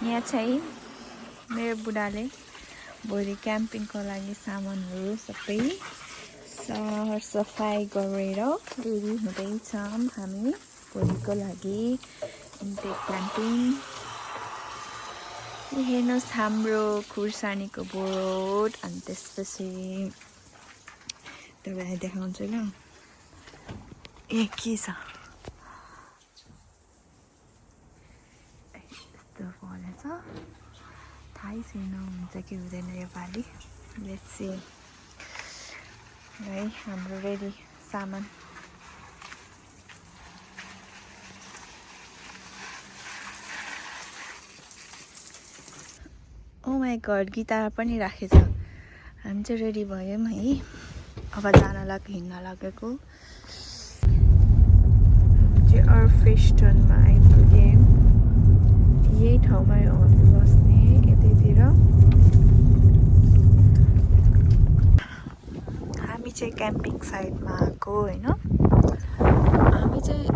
यहाँ चाहिँ मेरो बुढाले भोलि क्याम्पिङको लागि सामानहरू सबै सरसफाइ गरेर रेडी हुँदैछौँ हामी भोलिको लागि क्याम्पिङ। हेर्नुहोस् हाम्रो खुर्सानीको बोट अनि त्यसपछि तपाईँलाई देखाउँछु ल ए के छ यस्तो फलेछ थाहै छैन हुन्छ कि हुँदैन योपालि। लेट्स सी है हाम्रो रेडी सामान। ओ माई गड गिटार पनि राखेछ। हामी चाहिँ रेडी भयौँ है अब जान लाग्यो हिँड्न लागेको चाहिँ अर्फेस्टनमा आइपुग्यौँ। यही ठाउँमा बस्ने यतैतिर। हामी चाहिँ क्याम्पिङ साइटमा आएको होइन। हामी चाहिँ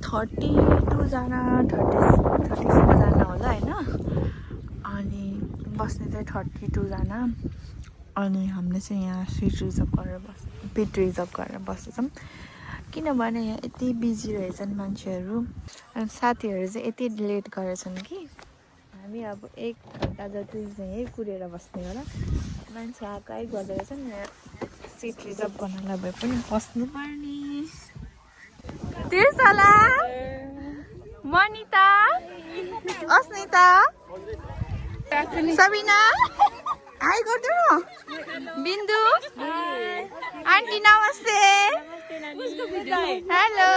32 जना 36 जना होला होइन। अनि बस्ने चाहिँ 32 जना। अनि हामीले चाहिँ यहाँ पिट रिजर्भ गरेर बस्छौँ किनभने यहाँ यति बिजी रहेछन् मान्छेहरू। अनि साथीहरू चाहिँ यति लेट गरेछन् कि हामी अब 1 घन्टा जति चाहिँ यहीँ कुरेर बस्ने होला। मान्छे आएको गर्दो रहेछन् सिट रिजर्भ गर्नलाई भए पनि बस्नुपर्ने। तिर्सला मनिता अस्मिता सबिना हाई गर्नु बिन्दु आन्टी नमस्ते हेलो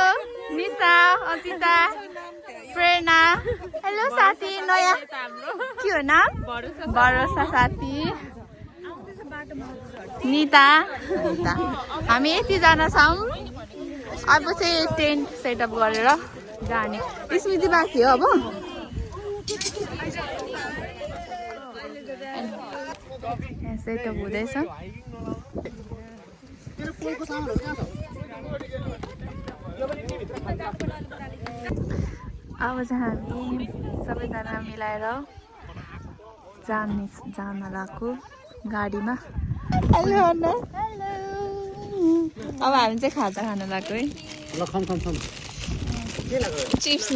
निशा अजिता प्रेरणा हेलो साथी नयाँ के हो नाम भरोसा साथी निता हामी यतिजना छौँ। अब चाहिँ टेन्ट सेटअप गरेर जाने स्मृति बाँकी हो अब। सेटअप हुँदैछ। अब चाहिँ हामी सबैजना मिलाएर जान लाग्यो गाडीमा। हेलो अन्ना अब हामी चाहिँ खाजा खान लाग्यो है। Chips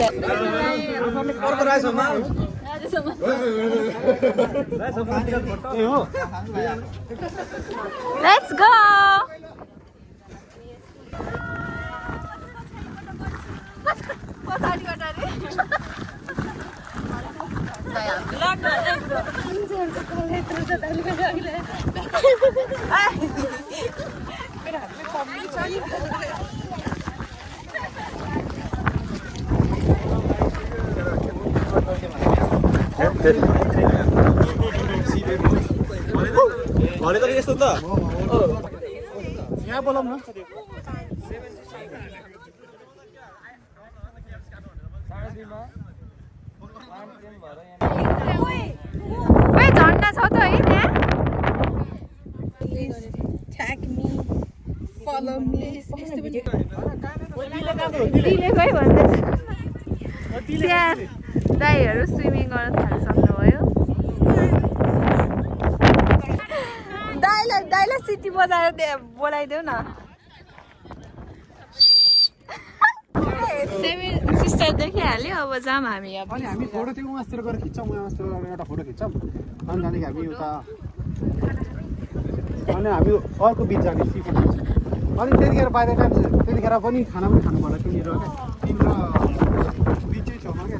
Let's go! भनेको यस्तो त यहाँ बोलाउँ न। ओए झन्डा छ त है त्यहाँ। Tag me, follow me. दिलेकै भन्दैछ। त्यहाँ दाइहरू स्विमिङ गर्न थालिसक्नुभयो। दाइलाई सिटी बजाएर बोलाइदेऊ न। सेभेन सिस्टर देखिहाल्यो अब जाम हामी अब। अनि हामी फोटो त्यो उहाँतिर गएर खिच्छौँ उहाँतिर गएर एउटा फोटो खिच्छौँ अनि त्यहाँदेखि हामी उता अनि हामी अर्को बिच जाने सी फुड अनि त्यतिखेर बाहिर टाइम त्यतिखेर पनि खाना पनि खानु पर्ला तिम्रो बिचै छेउमा क्या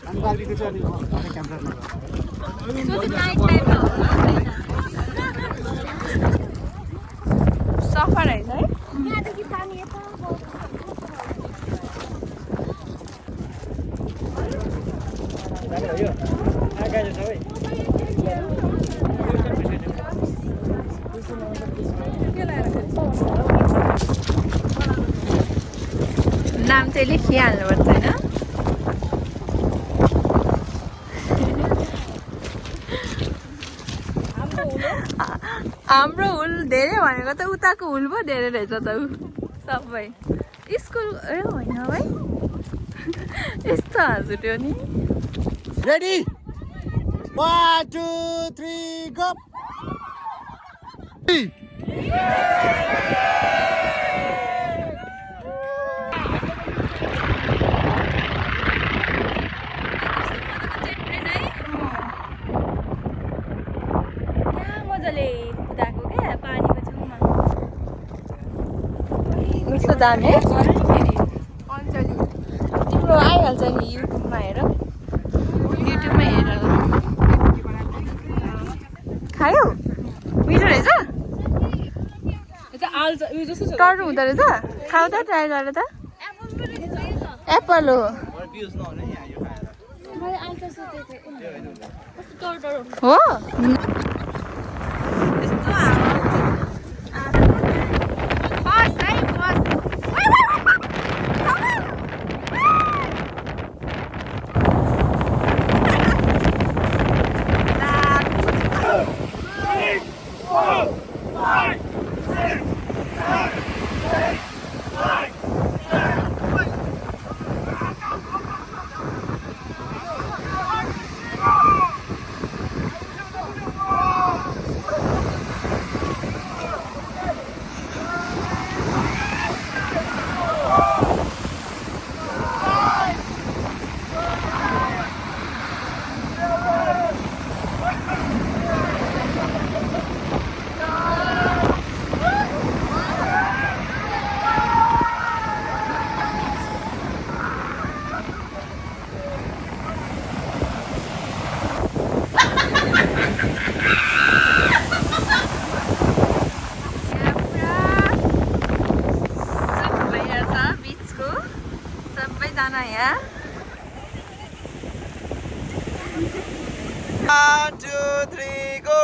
अनि बार्बीको चाहिँ अनि क्याम्पमा सफा रहेछ है। यहाँदेखि पानी यता नाम चाहिँ लेखिहाल्नुपर्छ होइन। हाम्रो हुल धेरै भनेको त उताको हुल पो धेरै रहेछ त सबै स्कुल ए होइन भाइ यस्तो हाँसुट्यो नि रेडी 1 2 3 गो मजाले कुदाएको क्या पानीको छेउमा कस्तो दामी तिम्रो आइहाल्छ नि युट्युबमा हेर युट्युबमा हेर खायो मिठो रहेछ टर्नु हुँदो रहेछ खाऊ त ट्राई गरेर त एप्पल हो सबैजना यहाँ 1 2 3 गो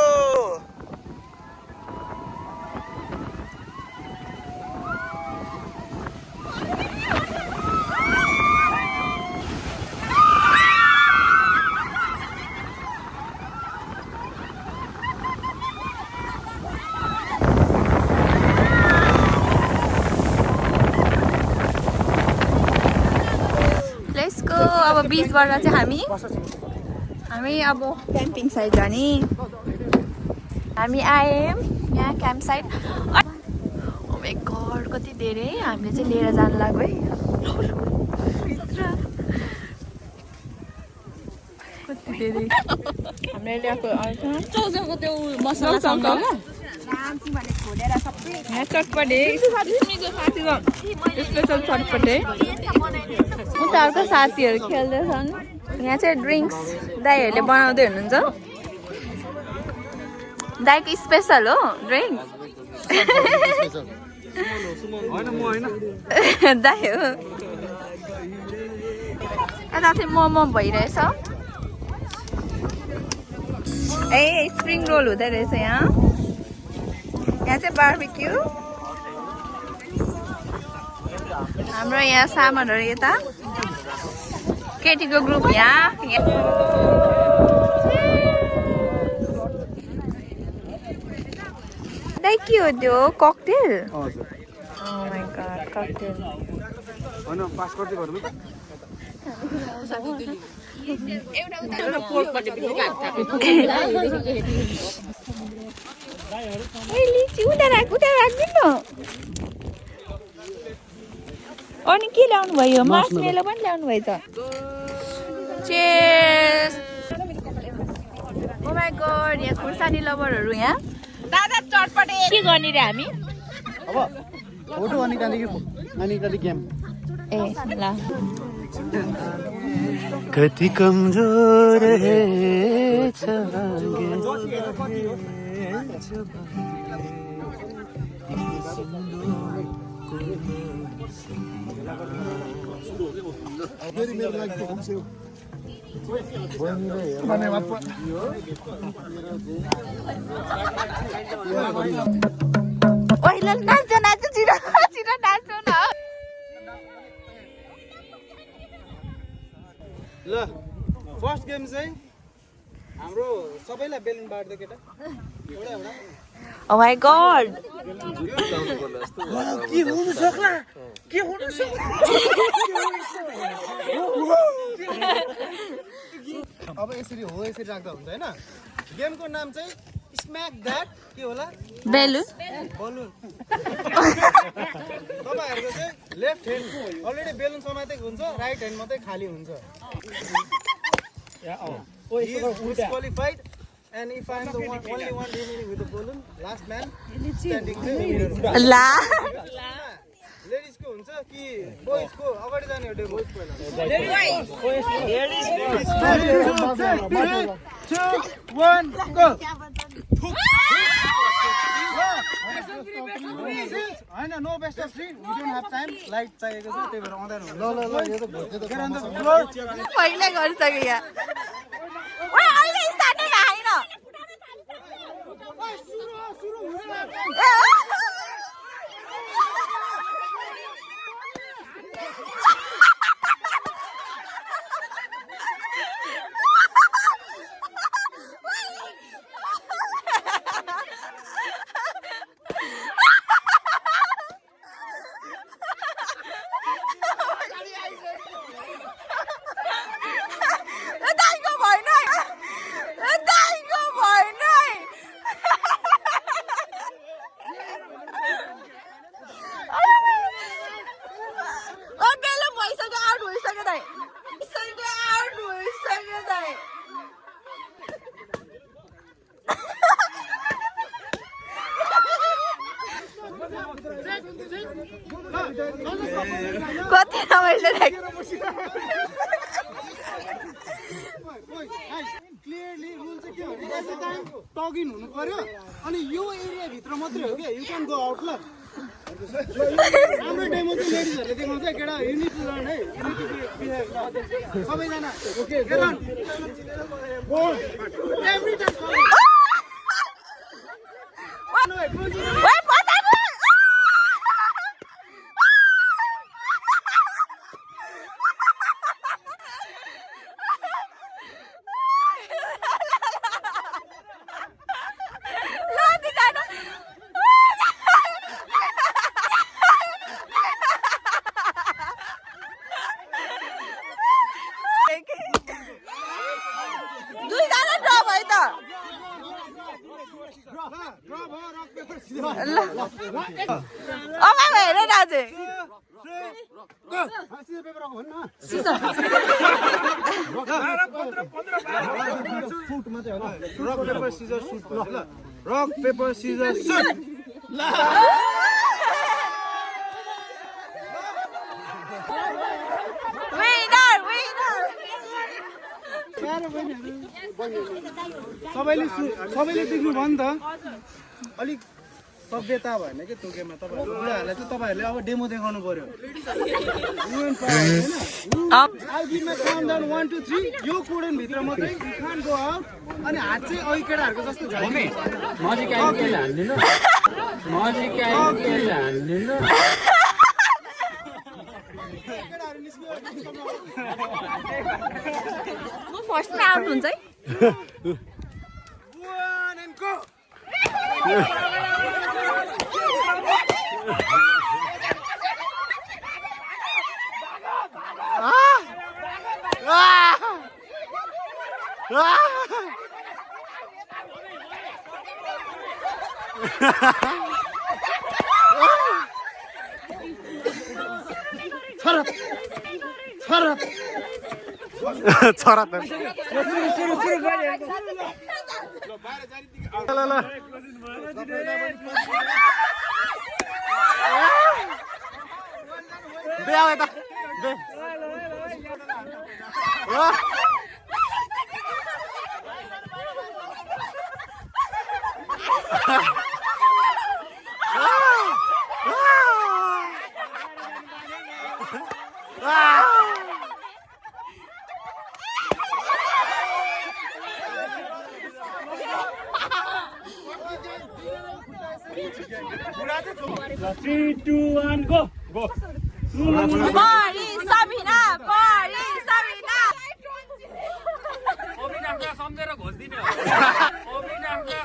अब बिचबाट चाहिँ हामी अब क्याम्पिङ साइड जाने हामी आयौँ यहाँ camp side oh my god कति धेरै हामीले चाहिँ लिएर जान लाग्यो है कति धेरै हामीले ल्याएको चौचौको त्यो मसला चम्चा यहाँ चटपटे स्पेसल चटपटे उताहरूको साथीहरू खेल्दैछन् यहाँ चाहिँ ड्रिङ्क्स दाइहरूले बनाउँदै हुनुहुन्छ दाइको स्पेसल हो ड्रिङ्क दाइ हो यता चाहिँ मोमो भइरहेछ ए स्प्रिङ रोल हुँदै रहेछ यहाँ चाहिँ बार्बिक्यू हाम्रो यहाँ सामानहरू यता केटीको ग्रुप यहाँ दाइ के हो त्यो cocktail Oh my god cocktail हैन पास गर्दै गर्नु लिची उता राख्दिनु अनि के ल्याउनु भयो मार्समेलो पनि ल्याउनु भयो त चेस ओ माय गॉड यहाँ खुर्सानी लभरहरू यहाँ दादा चटपटे के गर्ने रे हामी अब फोटो अनिकाली गेम ए ल कति कमजोर है ओइला नाच्छ छिटो नाच्नु न ल फर्स्ट गेम चाहिँ हाम्रो सबैलाई बेलुन बाट्दै केटा एउटा एउटा Oh my god के हुन सक्ला अब यसरी हो यसरी राख्दा हुन्छ हैन गेमको नाम चाहिँ स्मैक दैट के होला बेलुन बलुन तपाईहरुको चाहिँ लेफ्ट ह्यान्ड अलरेडी बेलुन समातेको हुन्छ राइट ह्यान्ड मात्रै खाली हुन्छ He is qualified and if I am the only one remaining with the balloon last man standing there ला ladies को हुन्छ कि boys को अगाडि जाने हो boys पहिला ladies 3 2 1 go हैन no best of 3 we don't have time light चाहिएको छ त्यही भएर आउँदैन ल यो त भोटे त पहिले गरिसके यहाँ ओइ अहिले स्टार्ट नै भएन सुरु हुँदैन कति रमाइलो लाग्यो क्लियरली रुल चाहिँ के हो भने at the time tag in हुनु पर्यो अनि यो एरिया भित्र मात्रै हो के यु क्यान गो आउट ल हाम्रो डेमो चाहिँ लेडिजहरुले देखाउँछ केटा यु नीड टु लर्न है यु नीड टु बिहेभ सबैजना okay get on go every time अब हेर दाजु rock paper scissor shoot rock paper scissor shoot सबैले देख्नु भयो नि त अलिक सभ्यता भएन के त्यो गेममा तपाईहरु बुढाहरुलाई चाहिँ तपाईहरुले अब डेमो देखाउनु पर्यो I'll give my countdown 1 2 3 यो कोडन भित्र मात्रै you can't go out अनि हात चाहिँ अघि केटाहरुको जस्तो झाल्ने मजिक आइके हाल्दिनु मजिक आइके हाल्दिनु म फर्स्टमा आउट हुन्छ है 1 and go छोरा त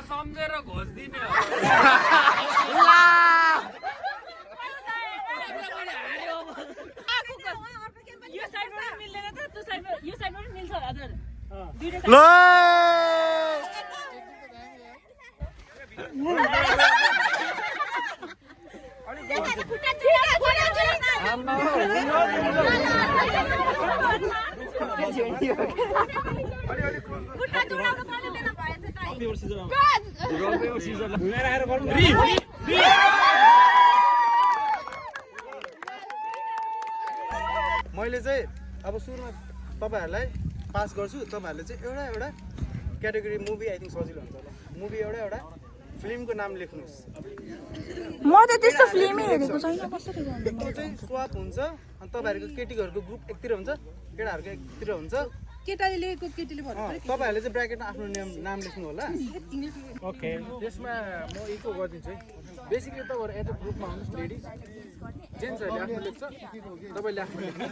सम्झेर घोस्दिने ल मैले चाहिँ अब सुरुमा तपाईहरुलाई पास गर्छु तपाईहरुले चाहिँ एउटा एउटा क्याटेगोरी मुभी आई थिंक सजिलो हुन्छ होला मुभी एउटा फिल्मको नाम लेख्नुस् म त त्यस्तो फिल्मै हेरेको छैन कसरी गर्नु त्यो चाहिँ स्वाप हुन्छ अनि तपाईहरुको केटीहरुको ग्रुप एकतिर हुन्छ केटाहरुको एकतिर हुन्छ केटाले लेखेको केटीले भन्नु पर्यो तपाईहरुले चाहिँ ब्र्याकेटमा आफ्नो नाम लेख्नु होला ओके त्यसमा म इको गरिदिन्छु है बेसिकली तपाईँहरू एज अ ग्रुपमा आउनुहोस् लेडिज जेन्ट्सहरूले आफ्नो लेख्छ तपाईँले आफ्नो लेख्नु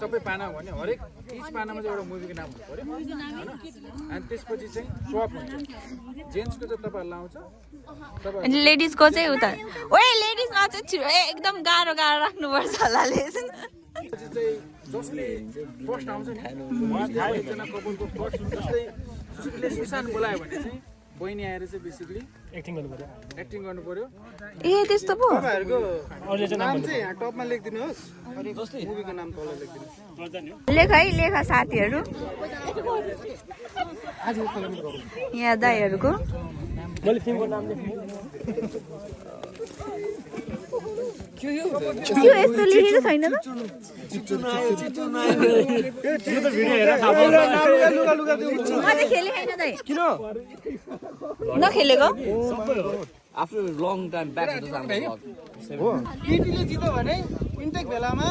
सबै पाना भने हरेक इच पानामा चाहिँ एउटा मुभीको नाम हुनु पऱ्यो होइन अनि त्यसपछि चाहिँ स्वप हुन्छ जेन्ट्सको चाहिँ तपाईँहरूलाई आउँछ अनि लेडिजको चाहिँ उता ओए लेडिजमा चाहिँ छिटो एकदम गाह्रो गाह्रो राख्नुपर्छ होला लेसन पछि चाहिँ जसले फर्स्ट आउँछ नि उहाँ एकजना कपलको फर्स्ट जस्तै सुशीलले सुशान बोलायो भने चाहिँ बहिनी आएर चाहिँ बेसिकली एक्टिङ गर्नु पर्यो ए त्यस्तो पो तपाईहरुको नाम चाहिँ यहाँ टपमा लेखिदिनुहोस् अनि मुभीको नाम तल लेखिदिनुहोस् लेख है लेखा साथीहरू यहाँ दाईहरूको यो यस्तो लेखेको छैन त म त खेले छैन दाइ किन नखेलेको After a long time back to the summer vlog. केटीले जित्यो भने इन्टेक बेलामा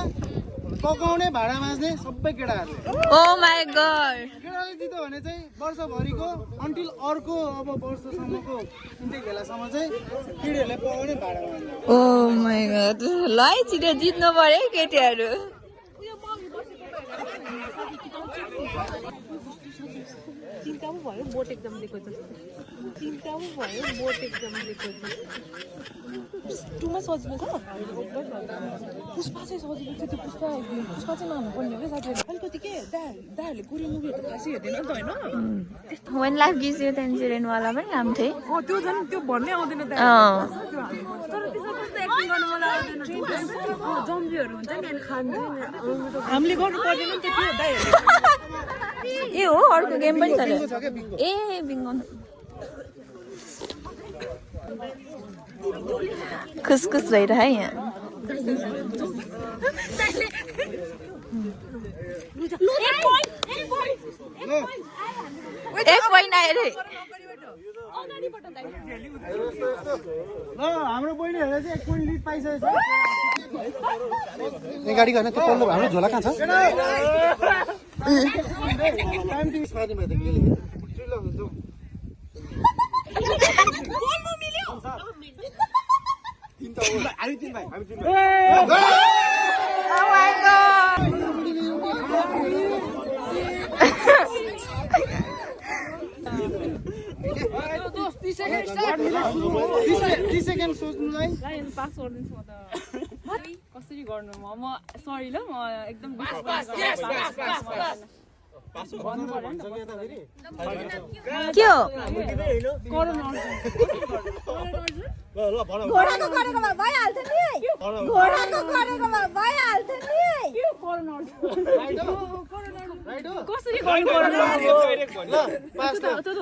पकाउने भाडा माझ्ने सबै केटाहरुले ओ माय गॉड केटाले जित्यो भने चाहिँ वर्षभरिको अन्टिल अर्को अब वर्षसम्मको इन्टेक बेलासम्म चाहिँ केटीहरुले पकाउने भाडा माझ्ने ओ माय गॉड ल है छिटो जित्नु पर्यो है केटीहरू तिनटा पो भयो बोट एकदम दिएको जस्तो तिनटा पो भयो बोट एकदम दिएको जस्तो टुमा सजिलो छ पुष्पा चाहिँ सजिलो थियो त्यो पुष्पा चाहिँ नहुनु पर्ने हो साथीहरू अलिकति के दाहरूले कोरियन मुभीहरू त खासै हेर्दैन नि त होइन When life gives you tangerine वाला पनि काम थियो त्यो झन् त्यो भन्नै आउँदैन तर त्यसमा कस्तो एक्टिङ गर्नु मलाई आउँदैन जम्बीहरू हुन्छ नि अनि खान्छ हामीले गर्नु पर्दैन नि त त्यो दाइहरूले ए हो अर्को गेम पनि छ ए बिङ्गो खुसखुस भइरह है यहाँ एक पोइन्ट आयो रे ल हाम्रो बहिनीहरुले चाहिँ 1 पोइन्ट लिड पाइसकेको छ गाडी गर्न त्यो पल्लो हाम्रो झोला कहाँ छ टाइम टिम स्पार्ने भयो त के लेख्यो ल जाऊ तीनटा हो हामी तीन भाइ Oh my god 30 सेकेन्ड सोच्नुलाई पास गरिदिन्छु म त कसरी गर्नु म सरी ल म एकदम के हो घोडाको गरेकोमा भइहाल्छ नि घोडाको गरेकोमा भइहाल्छ नि कसरी गर्नु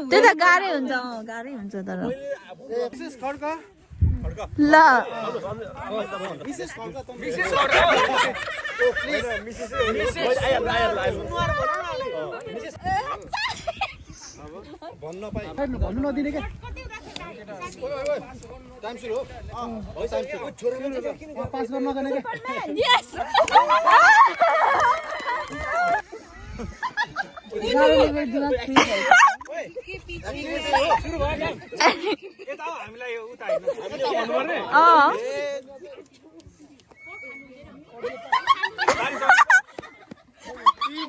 त्यो त गाह्रै हुन्छ गाह्रै हुन्छ तर विशेष खड्का ल विशेष खड्का त भन्न पाइ भन्नु नदिने के टाइम सुरु हो टाइम सुरु छोरो पास गर्न नगर्ने के यस यता हामीलाई उता हैन हामीले भन्नु पर्ने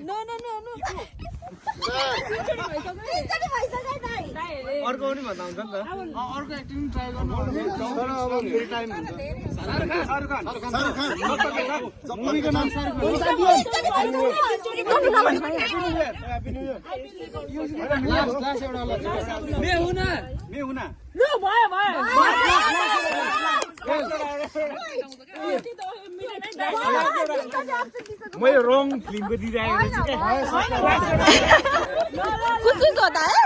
नो नो नो नो एकचोटि भइसक्यो दाइ अर्को पनि भन्दा हुन्छ नि त अर्को एक्टिङ ट्राई गर्नु तर अब फेरि टाइम हुन्छ शाहरुख खान मुभीको नाम Shahrukh happy new year class एउटा मे हुना लो भयो मैले रङ फिल्मको दिइरहेको छु कुछ कुछ होता है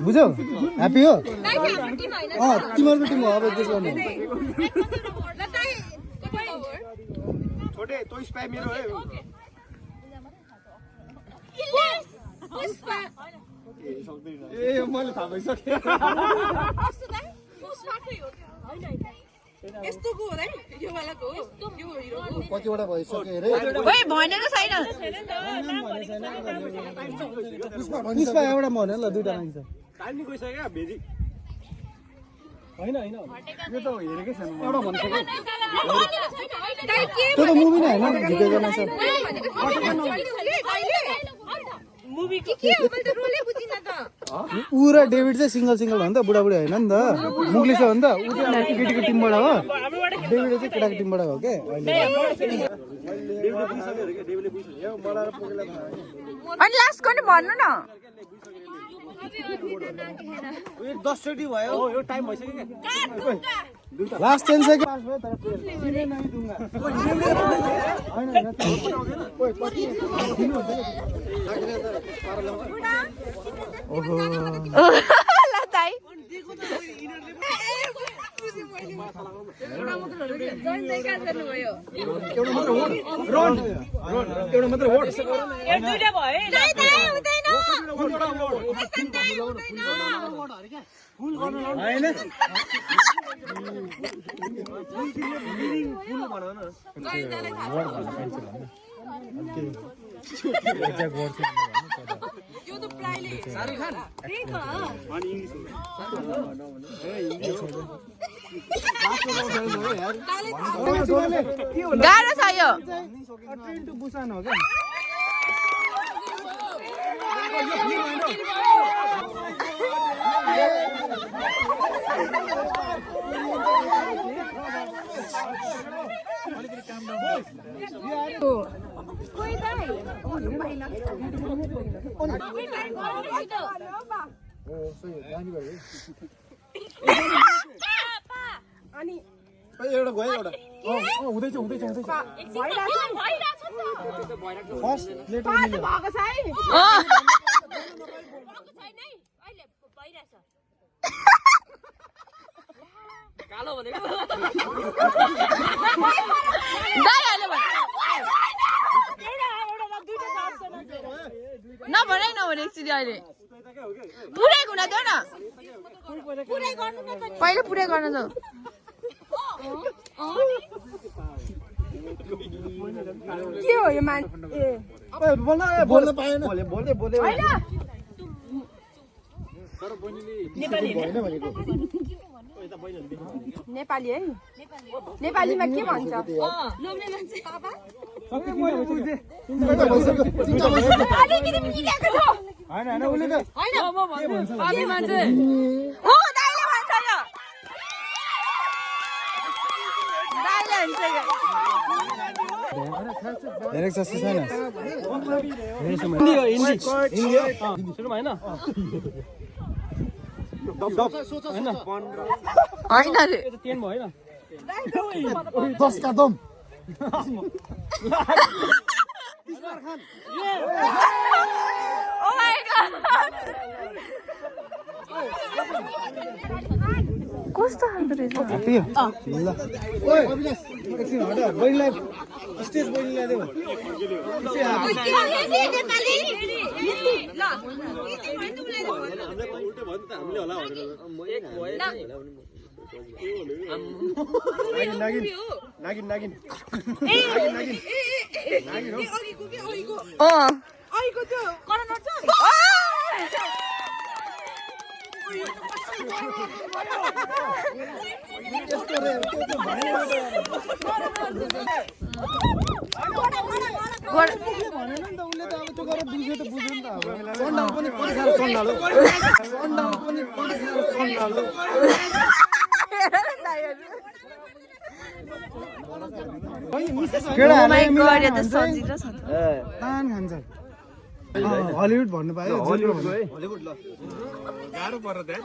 बुझ्यौ ह्यापी हो तिम्रो टिम हो अब त्यस गर्नु छोटे तो स्पाई मेरो है ए मैले थाहा भइसक्यो यस्तोको हो है यो वालाको यो हिरोको कतिवटा भइसक्यो अरे ओए भनेको छैन पुष्पा एउटा भन्यो ल दुईटा माग्छ टाइम नि गइसक्यो भेजी होइन यो त हेरेकै छैन एउटा भनिसक्यो के त्यो त मुभी नै होइन झिकेको नछ मुभी के हो मैले त रोलै बुझिन त ऊ र डेभिड चाहिँ सिंगल हो नि त बुढाबुढी होइन नि त मुग्लिस हो नि त ऊ चाहिँ केटीको टिमबाट हो डेभिड चाहिँ केटाको टिमबाट हो के अनि लास्ट गर्नु भन्नु न 10 चोटि भयो यो टाइम भइसक्यो लास्ट 10 सेकेन्ड ला ताई एउटा मात्र होड दुईटा भयो हैन यो त प्रायले शाहरुख खान त्यही त अनि गाह्रो छ यो ट्रेन टु बुसान हो क्या अनि एउटा गयो एउटा हुँदैछ फर्स्ट लेटर मिल्यो भएको छ है कालो भनेको नभने एकचोटि अहिले पुरै हुन देऊ न पहिले पुरै गर्न जाऊ के हो यो मान बोल्न पाएन बोल्दै नेपाली है नेपालीमा के भन्छ लोग्ने मान्छे बाबा अलिकति मिलेको छ हैन उसले त हैन म भन्छु के मान्छे हो दाइले भन्छ यो दाइले भन्छ यो धेरै जस्तो छैन होइन रे 10 का दम ओ माय गॉड कस्तो खालको रहेछ ल ओइ एकछिन हट बहिनीलाई स्टेज बहिनीलाई देऊ नागिन भनेन नि त उसले त अब त्यो गरेर बुझ्यो त बुझ्यो नि त अब चण्डाल पनि पढेर चण्डाल हो चण्डाल पनि पढेर चण्डाल हो तान खान्छ हलिउड भन्नु पायो हलिउड ल गाह्रो पर्छ त्यहाँ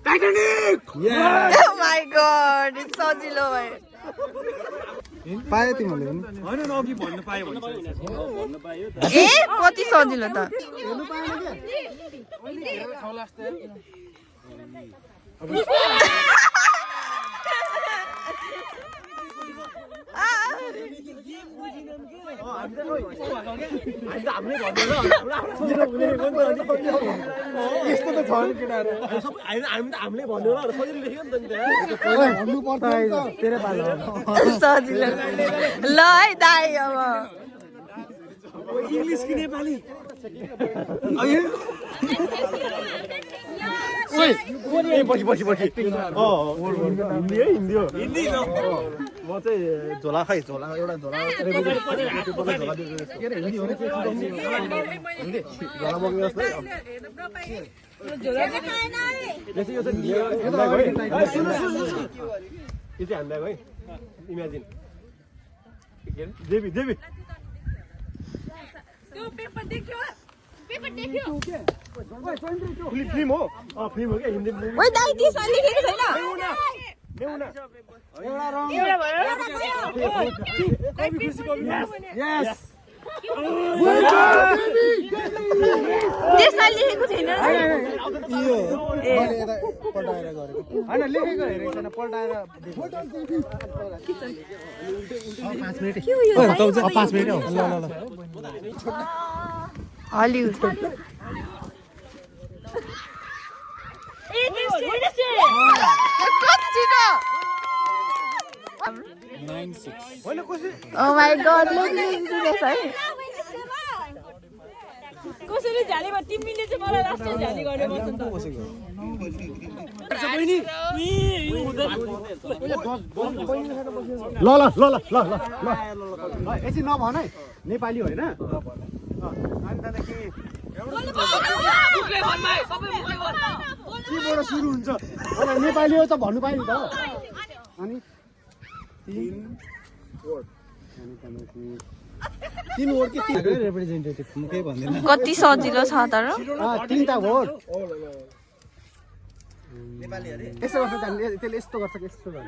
टाइटानिक माई गॉड सजिलो भयो पायो तिमीहरूले पनि होइन अघि भन्नु पायो भने ए कति सजिलो त हेर्नु पाएन यस्तो त छ नि केटाहरू हामीले भन्यो र सजिलो लेख्यो नि त भन्नु पर्छ तेरो पालो सजिलो ल है दाइ अब इङ्ग्लिस कि नेपाली पछि पछि पछि हिन्दी है हिन्दी हो हिन्दी म चाहिँ झोला खै झोला एउटा झोला के अरे हिन्दी हो झोला बोक्नु जस्तै यो चाहिँ हामीलाई है इमेजिन देवी देवी फिल्म हो फिल्म हो क्या हिन्दी ओइ दाइ त्यसमा लेखेको छैन एउटा रङ यस त्यसमा लेखेको छैन यो मैले यता पल्टाएर गरेको होइन लेखेको हेरेको छैन पल्टाएर 5 मिनेट 5 मिनेट हो ल ल ल हलिउड Oh my god, लेख्नुहोस् है कसरी झाली भयो तिमीले चाहिँ मलाई लास्टमा झाली गर्नु पर्छ ल ल ल ल ल ल एकछिन नभन है नेपाली होइन अनि त्यहाँदेखि केबाट सुरु हुन्छ नेपाली हो त भन्नु पायो नि त अनि 3 वोट के 3 रिप्रेजेन्टेटिभ म केही भन्दैन कति सजिलो छ तर 3टा भोट नेपाली अरे यसो गर्छ त्यसले यस्तो गर्छ यस्तो गर्छ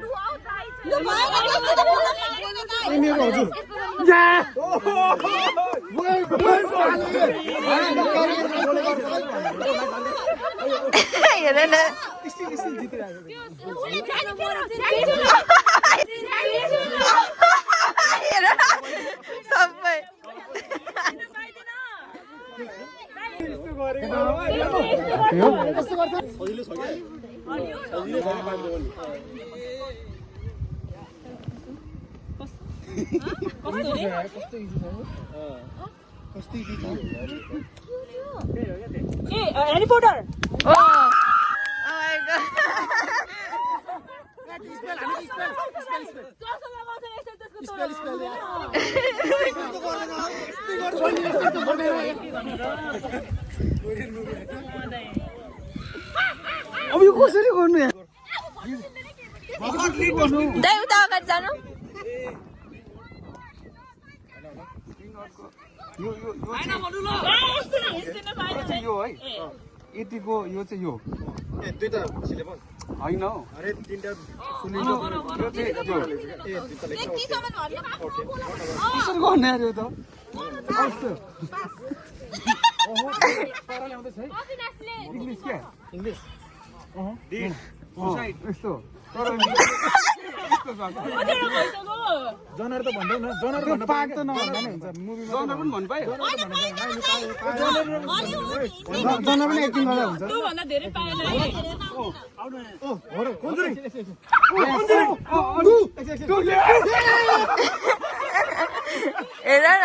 मेरो हजुर हेर न हेर न सबै सजिलो छ क्या सजिलो छ कस्तो इजी छ ए Harry Potter oh my god अब यो कसरी गर्नु यार दाइ उता अगाडि जानु यो है यतिको यो चाहिँ यो दुईटा सिलेबस होइन हौ अरे 3टा सुनिन्छ यो चाहिँ कसरी गर्ने यार यो त इङ्ग्लिस क्या इङ्ग्लिस यस्तो जनर त भन्दैन न जनर भन्नु पाएको त नभन्दा नि हुन्छ मुभीमा जनर पनि भन्नु पायो जनर पनि एक्टिङ गर्दा हुन्छ त्यो भन्दा धेरै पाएन है ओ हो र कन्जुरिङ हेर न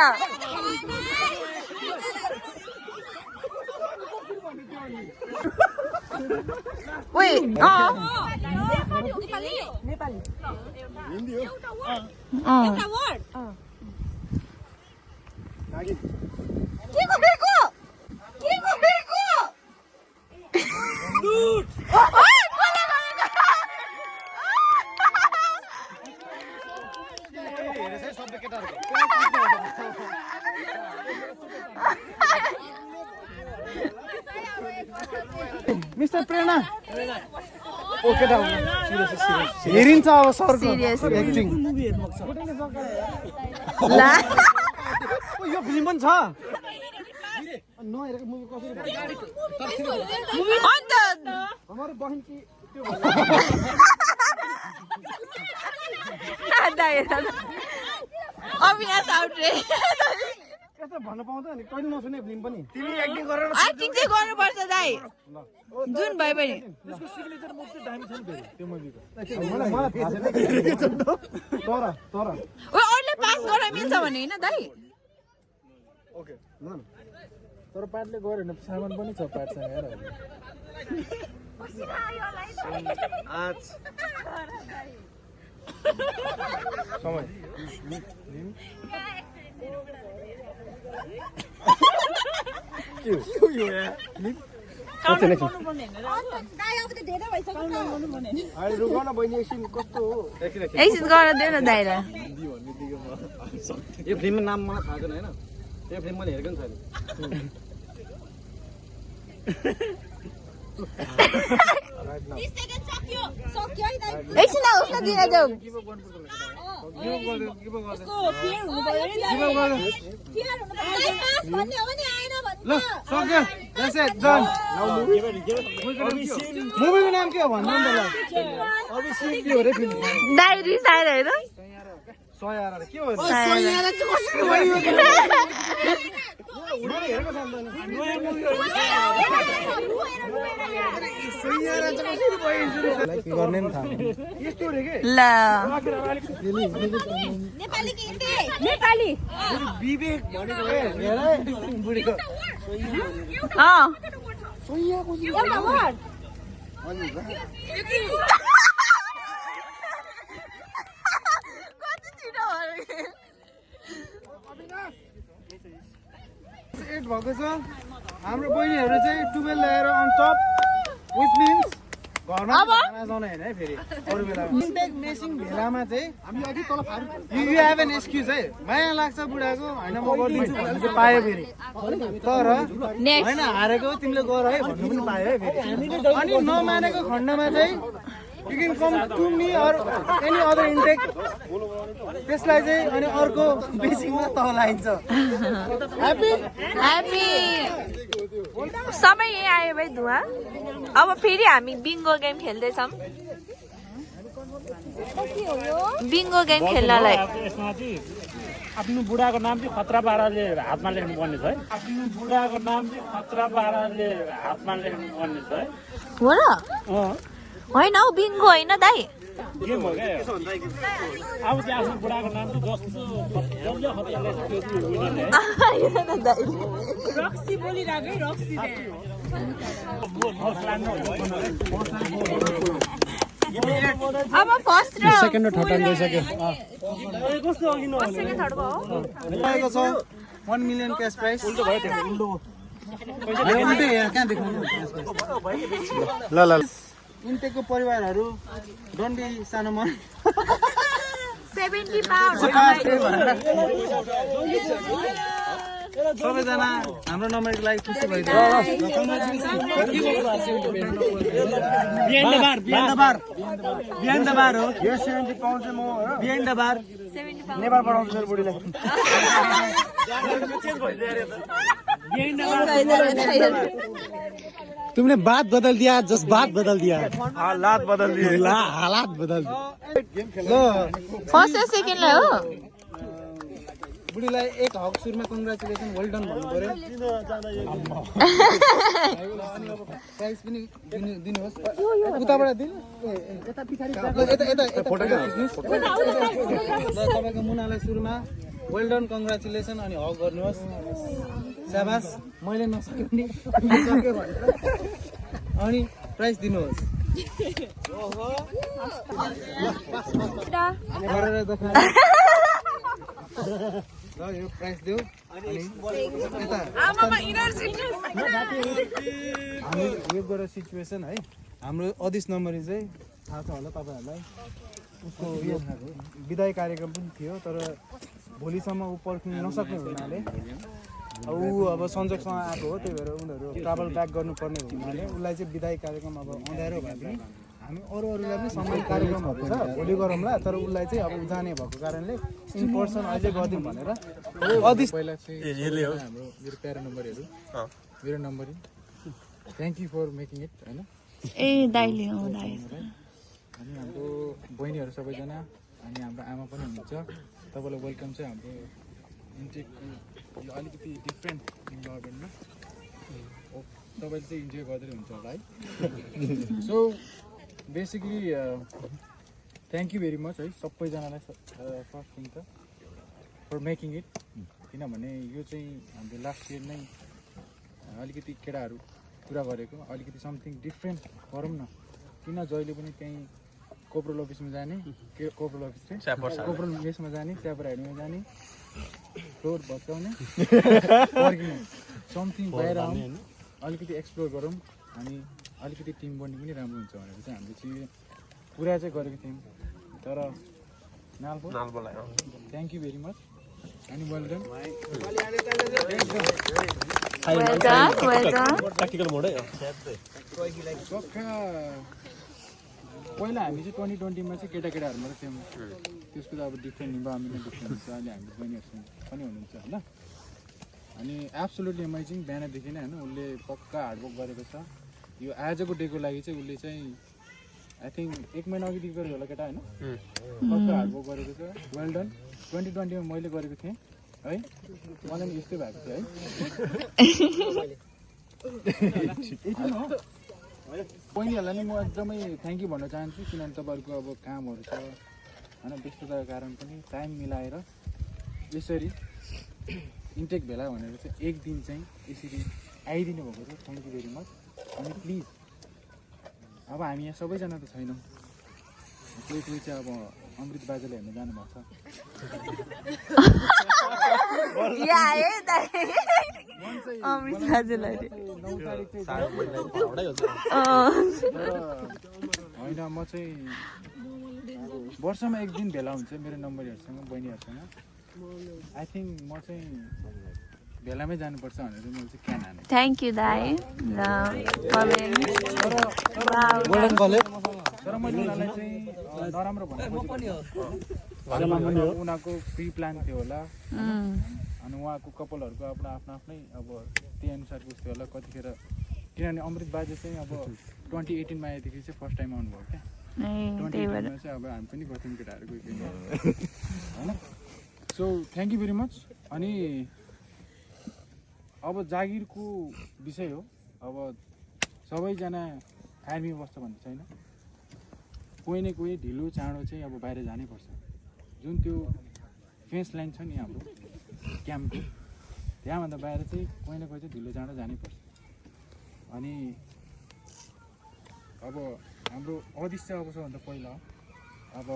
ओइ एउटा वर्ड के गरेको मिस्टर प्रेरणा ओके दा हेरिन्छ अब सरको एक्टिङ ला यो फिल्म पनि छ नहेरेको मुभी कसरी अन्त हाम्रो बहिनी कि त्यो अविनाश आउट्रे यस्तो भन्न पाउँदैन नि कहिले नसुने फिल्म पनि तिमी एक्टिङ चाहिँ गर्नुपर्छ दाइ जुन भए पनि त्यसको सिग्नेचर मुभ चाहिँ दामी छ नि फेरि त्यो मुभीको मलाई थाहा छैन तर अरूले पास गर्न मिल्छ भने होइन दाइ ओके तर पार्टले गऱ्यो भने सामान पनि छ पार्टसँग हेर आज समय दाइ अब त धेरै भइसक्यो अहिले रुगाउन बहिनी एकछिन कस्तो हो एकछिन गर्न देऊ न दाइलाई यो फिल्मको नाम मलाई थाहा छैन होइन यो फिल्म मैले हेरेको पनि छैन 30 सेकेन्ड सक्यो है दाइ एकछिन उसलाई दिन जाऊ यसको क्लियर हुनु पर्यो नि दाइ क्लियर हुनु पर्यो दाइ पास भन्ने हो नि आएन भन्नु ल सक्यो द्याट्स इट डन मुभीको नाम के हो भन्नु नि त ल अभिषेक के हो रे फिल्म दाइ रिसाएर हेर सयारा के हो गर्ने नि थाहा यस्तो रे के ल नेपाली कि हिन्दी नेपाली विवेक भनेको हेर बुढीको एउटा वर्ड कति छिटो एट भएको छ हाम्रो बहिनीहरू चाहिँ टुवेल ल्याएर अन टप विच मिन्स घरमा खाना जाउन होइन है फेरि अरू बेला इन्टेक मेसिङ भेलामा चाहिँ हामी अघि तल यु हेभ एन एक्सक्युज है माया लाग्छ बुढाको होइन म गरिदिन्छु भन्नु चाहिँ पायो फेरि तर होइन हारेको तिमीले गर है भन्नु पनि पायो है फेरि अनि नमानेको खण्डमा चाहिँ you can come to me or any other intake त्यसलाई चाहिँ अनि अर्को बेसिङमा तल आइन्छ ह्याप्पी ह्याप्पी समय यही आयो भाइ धुवा अब फेरि हामी बिङ्गो गेम खेल्दैछौँ बिङ्गो गेम खेल्नलाई यसमा चाहिँ आफ्नो बुढाको नाम चाहिँ खतरा पाराले हातमा लेख्नु पर्ने छ है आफ्नो बुढाको नाम चाहिँ खतरा पाराले हातमा लेख्नु पर्ने छ है हो र होइन हौ बिङ्गो होइन दाइ गेम हो क्या अब चाहिँ आफ्नो बुढाको नाम चाहिँ जस्तो जसले खतरा लेख्छ त्यो चाहिँ विनर है रक्सी बोलिरहेको है रक्सी अब फर्स्ट र सेकेन्ड र थर्ड टाइम गइसक्यो कस्तो अघि सेकेन्ड थर्डको हो आएको छ 1 मिलियन क्यास प्राइज उल्टो भयो त्यो उल्टो उल्टो कहाँ देख्नु ल ल इन्टेकको परिवारहरू डोन्ट बी सानो मन 70 पाउन्ड सबैजना हाम्रो नम्बरको लागि खुसी भइदियो बिहान द बार हो यो 70 पाउन्ड चाहिँ म बिहान द बार नेपाल पठाउँछु मेरो बुढीलाई तुमने बात बदल दिया जस्ट बात बदल दिया हालात बदल दिए हालात बदल दिए फर्स्ट र सेकेन्डलाई हो बुढीलाई एक हक सुरुमा कङ्ग्रेचुलेसन वेल डन भन्नु पर्यो प्राइज पनि दिनुहोस् उताबाट दिनु यता पछाडि तपाईँको मुनालाई सुरुमा वेल डन कङ्ग्रेचुलेसन अनि हक गर्नुहोस् स्याबास मैले नसके पनि सक्यो भनेर अनि प्राइज दिनुहोस् यो प्राइस देऊ अनि हामी वेबबाट सिचुएसन है हाम्रो अदिस नम्बरी चाहिँ थाहा छ होला तपाईँहरूलाई उसको यो विदाई कार्यक्रम पनि थियो तर भोलिसम्म ऊ पर्खिन नसक्ने हुनाले ऊ अब सन्जोगसँग आएको हो त्यही भएर उनीहरू ट्राभल ब्याक गर्नुपर्ने हुनाले उसलाई चाहिँ विदाई कार्यक्रम अब अँध्यारो भए पनि हामी अरूलाई पनि समान कार्यक्रमहरू छ भोलि गरौँला तर उसलाई चाहिँ अब जाने भएको कारणले इन पर्सन अझै गरिदिउँ भनेर अदिस पहिला चाहिँ हाम्रो मेरो प्यारो नम्बरहरू मेरो नम्बरी thank you for making it होइन ए दाइले हो दाइ अनि हाम्रो बहिनीहरू सबैजना अनि हाम्रो आमा पनि हुनुहुन्छ तपाईँलाई वेलकम चाहिँ हाम्रो इन्टेकको यो अलिकति डिफ्रेन्ट इन्भाइरोमेन्टमा तपाईँले चाहिँ इन्जोय गर्दै हुन्छ होला है so basically thank you very much है सबैजनालाई फर्स्ट थिङ त फर मेकिङ इट किनभने यो चाहिँ हामीले लास्ट इयर नै अलिकति केटाहरू कुरा गरेको अलिकति समथिङ डिफ्रेन्ट गरौँ न किन जहिले पनि त्यहीँ कोपरल अफिसमा जाने कोपरल अफिस चाहिँ कोपरल मेसमा जाने च्यापराहरूमा जाने फ्लोर भत्काउने फर्किने समथिङ बाहिर आउँ अलिकति एक्सप्लोर गरौँ अनि अलिकति टिम बन्डिङ पनि राम्रो हुन्छ भनेर चाहिँ हामीले चाहिँ कुरा चाहिँ गरेको थियौँ तर नाल्पो थ्याङ्क यू भेरी मच अनि वेलकम पक्का पहिला हामी चाहिँ 2020मा चाहिँ केटाकेटाहरू मात्रै थियौँ त्यसको त अब डिफ्रेन्ट इन्भाइरोमेन्ट डिफ्रेन्ट हुन्छ अहिले हाम्रो बहिनीहरूसँग पनि हुनुहुन्छ होइन अनि एब्सोल्युटली अमेजिङ बिहानदेखि नै होइन उसले पक्का हार्डवर्क गरेको छ यो आजको डेको लागि चाहिँ उसले चाहिँ आई थिङ्क 1 महिना अघिदेखि गरेको होला केटा होइन पक्का हार्डवर्क गरेको छ वेल डन 2020मा मैले गरेको थिएँ है मलाई पनि यस्तै भएको थियो है बहिनीहरूलाई नि म एकदमै थ्याङ्क यू भन्न चाहन्छु किनभने तपाईँहरूको अब कामहरू छ होइन व्यस्तताको कारण पनि टाइम मिलाएर यसरी इन्टेक भेला भनेर चाहिँ एक दिन चाहिँ यसरी आइदिनु भएको छ थ्याङ्क यू भेरी मच अनि प्लिज अब हामी यहाँ सबैजना त छैनौँ कोही कोही चाहिँ अब अमृत बाजेले हेर्न जानुभएको छ अमृत बाजेलाई 9 तारिक चाहिँ होइन म चाहिँ वर्षमा एक दिन भेला हुन्छ मेरो नम्बरहरूसँग बहिनीहरूसँग आई थिङ्क म चाहिँ भेलामै जानुपर्छ भनेर मैले चाहिँ क्यान हाने थ्याङ्क यू दाइ तर मैले उनीहरूलाई चाहिँ नराम्रो भनेको उनीहरूको प्रि प्लान थियो होला अनि उहाँको कपालहरूको आफ्नो आफ्नै अब त्यही अनुसारको उस थियो होला कतिखेर किनभने अमृत बाजे चाहिँ अब 2018मा आएदेखि चाहिँ फर्स्ट टाइम आउनुभयो क्या 2018मा चाहिँ अब हामी पनि गर्थ्यौँ केटाहरू कोही कोही होइन so thank you very much अनि अब जागिरको विषय हो अब सबैजना आर्मी बस्छ भन्ने छैन कोही न कोही ढिलो चाँडो चाहिँ अब बाहिर जानैपर्छ जुन त्यो फेन्स लाइन छ नि हाम्रो क्याम्पको त्यहाँभन्दा बाहिर चाहिँ कोही न कोही चाहिँ ढिलो चाँडो जानैपर्छ अनि अब हाम्रो अदिस चाहिँ अब सबभन्दा पहिला अब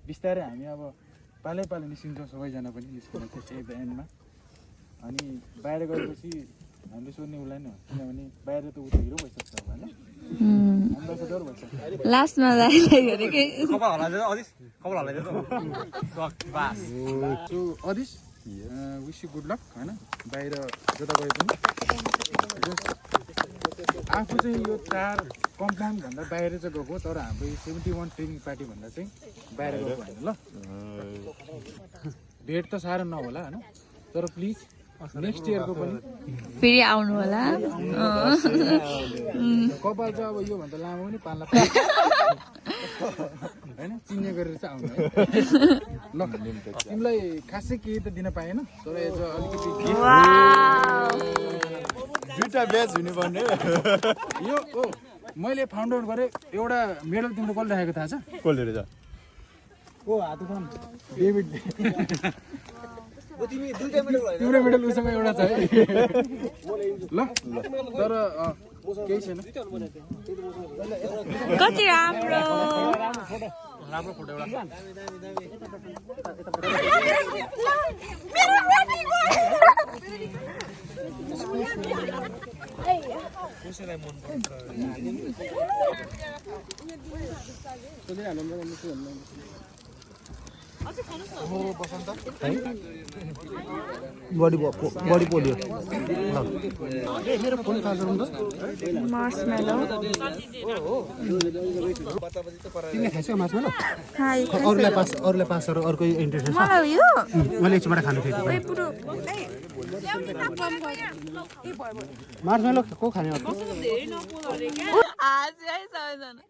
बिस्तारै हामी अब पालै निस्किन्छौँ सबैजना पनि निस्किन्छ त्यही एन्डमा अनि बाहिर गएपछि हामीले सोध्ने उसलाई नै हो किनभने बाहिर त ऊ त हिरो भइसक्छ अब होइन एम्बेसेडर भइसक्छ लास्टमा so Addis wish you good lock होइन बाहिर जता गए पनि आफू चाहिँ यो 4 कम्पाउन्डभन्दा बाहिर चाहिँ गएको तर हाम्रो 71 ट्रेनिङ पार्टी भन्दा चाहिँ बाहिर गएको होइन ल भेट त साह्रो नहोला होइन तर प्लिज नेक्स्ट इयरको पनि फेरि आउनु होला कपाल चाहिँ अब योभन्दा लामो पनि पाल्ला होइन चिन्ने गरेर चाहिँ आउनु ल तिमीलाई खासै केही त दिन पाएन तर एज अलिकति दुईटा ब्याच हुनुपर्ने यो मैले फाउन्ड आउट गरेँ एउटा मेडल तिम्रो कसले राखेको थाहा छ कसले रहेछ ओ हात उठाउन डेभिड तिम्रो मेडल उसँग एउटा छ है ल तर केही छैन कति राम्रो राम्रो फोटो एउटा बडी पोल्यो मेरो फोन चार्ज गरौँ त मार्समेलो तिमीले खाइसक्यो मार्समेलो खाइ अरूलाई पास गर अर्को इन्ट्रेस्ट छ मलाई यो मैले एकछिनबाट खानु थियो ओइ पुरो मार्समेलो को खाने अर्को आज है सबैजना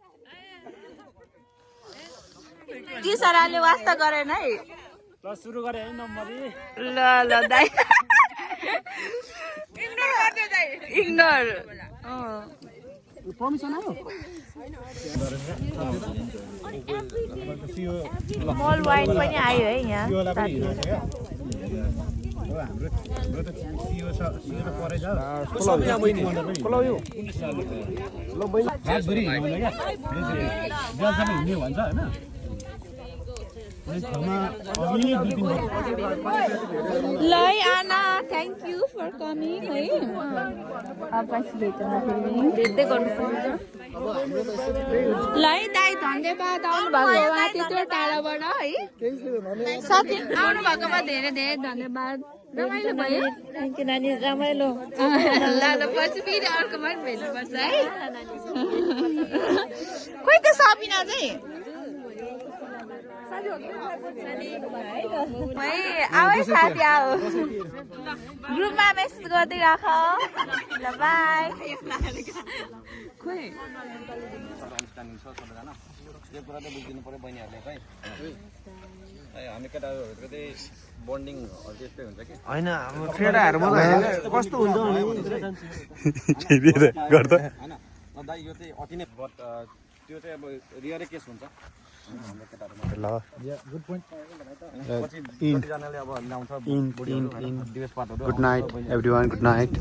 टिसराले वास्ता गरेन है ल सुरु गरे है नम्बरी ल ल दाइ इग्नोर गर्दै दाइ इग्नोर पर्मिसन आयो मल वाइन पनि आयो है यहाँ हाम्रो त सियो छ सियो त परै छ बोलाउ ल बहिनी रातभरि हिँड्नु क्या जलसम्म हिँड्ने भन्छ होइन ल है आना थ्याङ्क यू फर कमिङ है पछि भेट्न फेरि भेट्दै गर्नु ल है दाइ धन्यवाद आउनु भएको उहाँ त्यत्रो टाढाबाट है साथी आउनु भएकोमा धेरै धेरै धन्यवाद रमाइलो भयो थ्याङ्क यू नानी रमाइलो ल पछि फेरि अर्कोमा पनि भेट्नुपर्छ है खोइ त सबिना चाहिँ आऊ साथी आऊ ग्रुपमा मेसेज गर्दै राख ल बाई हामी केटाहरूको चाहिँ बन्डिङ त्यस्तै हुन्छ कि होइन फेडाहरूमा कस्तो हुन्छ गर्दा होइन दाइ यो चाहिँ अति नै बट त्यो चाहिँ अब रियरै केस हुन्छ हाम्रो केटाहरूमा गुड पोइन्ट पछि कतिजनाले अब ल्याउँछ good night everyone good night